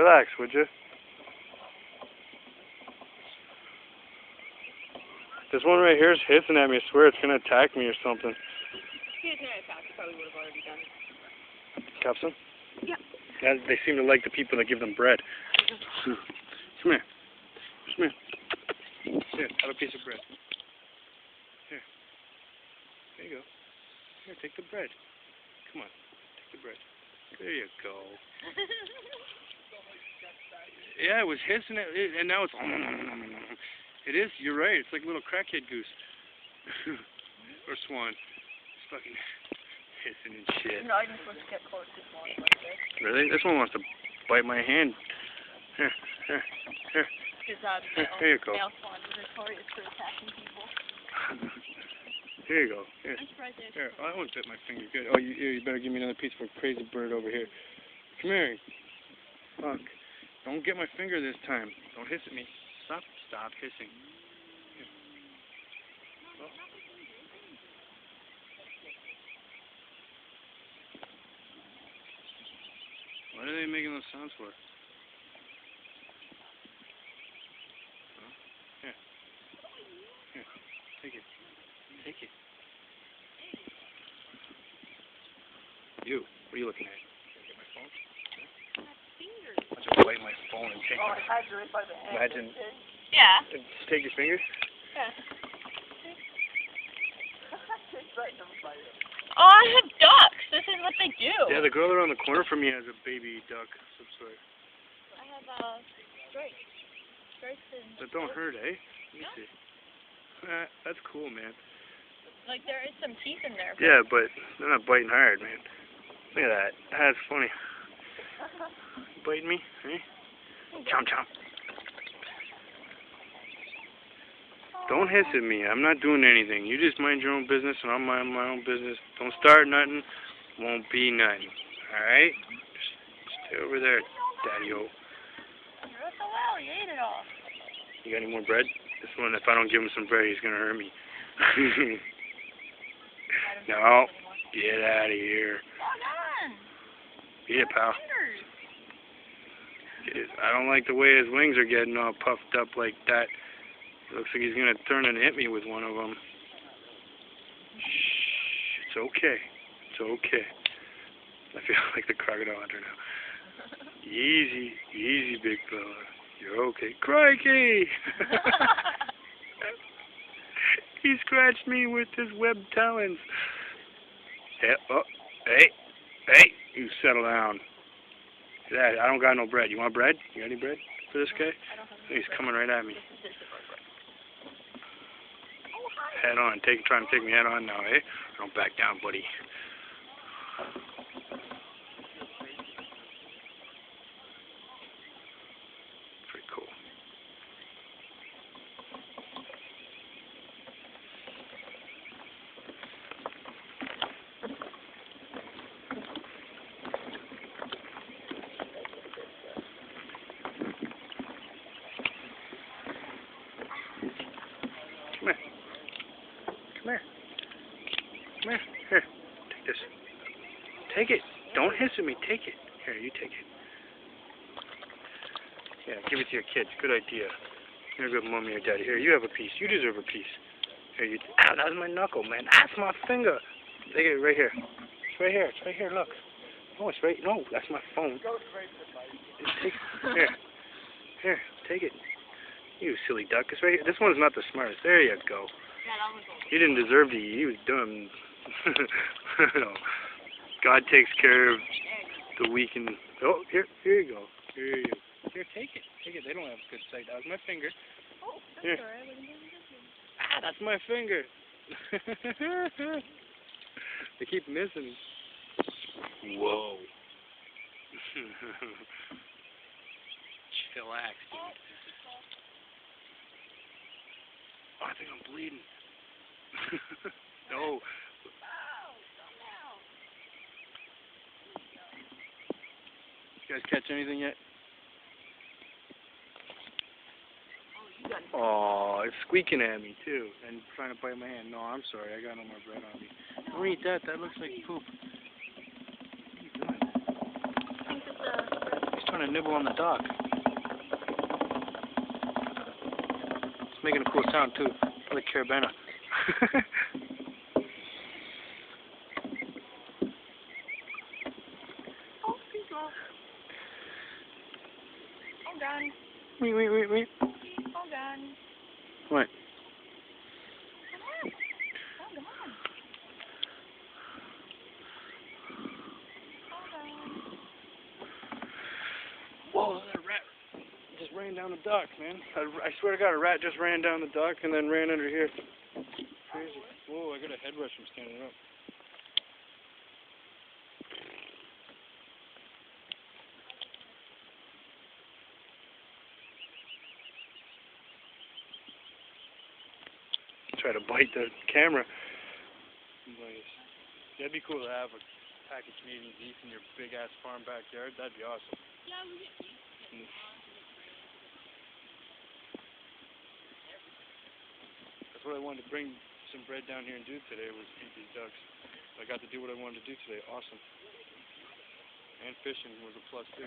Relax, would you? This one right here is hissing at me. I swear it's gonna attack me or something. If he was gonna attack, he probably would have already done it. Cups them? Yeah. Yeah, they seem to like the people that give them bread. Come here. Come here. Here, have a piece of bread. Here. There you go. Here, take the bread. Come on. Take the bread. There you go. Yeah, it was hissing at it, and now it's... It is, you're right. It's like a little crackhead goose. Or swan. It's fucking hissing and shit. No, I didn't supposed to get close to swans like this. Really? This one wants to bite my hand. Here, here, here. Here you go. Male swans are notorious for attacking people. Here you go. Here. I'm surprised they Here. Oh, I won't bit my finger. Good. Oh, you better give me another piece for a crazy bird over here. Come here. Fuck. Don't get my finger this time. Don't hiss at me. Stop hissing. Here. Oh. What are they making those sounds for? Huh? Here. Here. Take it. Take it. You. What are you looking at? Can I get my phone? I'll just bite my phone and take it. I had you right by the hand. Imagine. Yeah. Just take your fingers? Yeah. Oh, I have ducks. This is what they do. Yeah, the girl around the corner from me has a baby duck of some sort. I have stripes. Stripes and... That don't hurt, eh? Let me see. That's cool, man. Like, there is some teeth in there. Yeah, but they're not biting hard, man. Look at that. That's funny. Biting me, eh? Chomp, chomp. Don't hiss at me. I'm not doing anything. You just mind your own business, and I'll mind my own business. Don't start nothing. Won't be nothing. All right? Just stay over there, Daddy-o. You're at the well. You ate it all. You got any more bread? This one, if I don't give him some bread, he's going to hurt me. No. Get out of here. Eat it, pal. I don't like the way his wings are getting all puffed up like that. Looks like he's going to turn and hit me with one of them. Shh, it's okay. It's okay. I feel like the crocodile hunter now. Easy, easy, big fella. You're okay. Crikey! He scratched me with his webbed talons. Hey, oh, hey, you settle down. Dad, I don't got no bread. You want bread? You got any bread for this guy? He's coming right at me. Head on. Trying to take me head on now, eh? Don't back down, buddy. Pretty cool. Come here. Come here. Come here. Here. Take this. Take it. Don't hiss at me. Take it. Here, you take it. Yeah, give it to your kids. Good idea. You're a good mommy or daddy. Here, you have a piece. You deserve a piece. Here, you... Ow, that was my knuckle, man. That's my finger. Take it right here. It's right here. It's right here. Look. No, it's right... No, that's my phone. Take it. Here. Here, take it. You silly duck. It's right here. This one's not the smartest. There you go. He didn't deserve to eat. He was dumb. No. God takes care of the weak and... Oh, here you go. Here you go. Here, take it. Take it. They don't have good sight. That was my finger. Oh, that's here. all right. That's my finger. They keep missing. Whoa. Chillax, dude. Oh, I think I'm bleeding. No. You guys catch anything yet? Oh, it's squeaking at me too, and trying to bite my hand. No, I'm sorry, I got no more bread on me. Don't eat that. That looks like poop. What are you doing? He's trying trying to nibble on the dock. It's making a cool sound too, like Carabana. Oh, please, Mom. I'm done. Wait. I'm done. What? I'm done. Whoa, that rat just ran down the dock, man. I swear to God, a rat just ran down the dock and then ran under here. Crazy. Whoa, I got a head rush from standing up. Try to bite the camera. Nice. That'd be cool to have a pack of Canadian geese in your big ass farm backyard. That'd be awesome. Yeah, we get That's what I wanted to bring some bread down here and do today, was feed these ducks. I got to do what I wanted to do today. Awesome. And fishing was a plus too.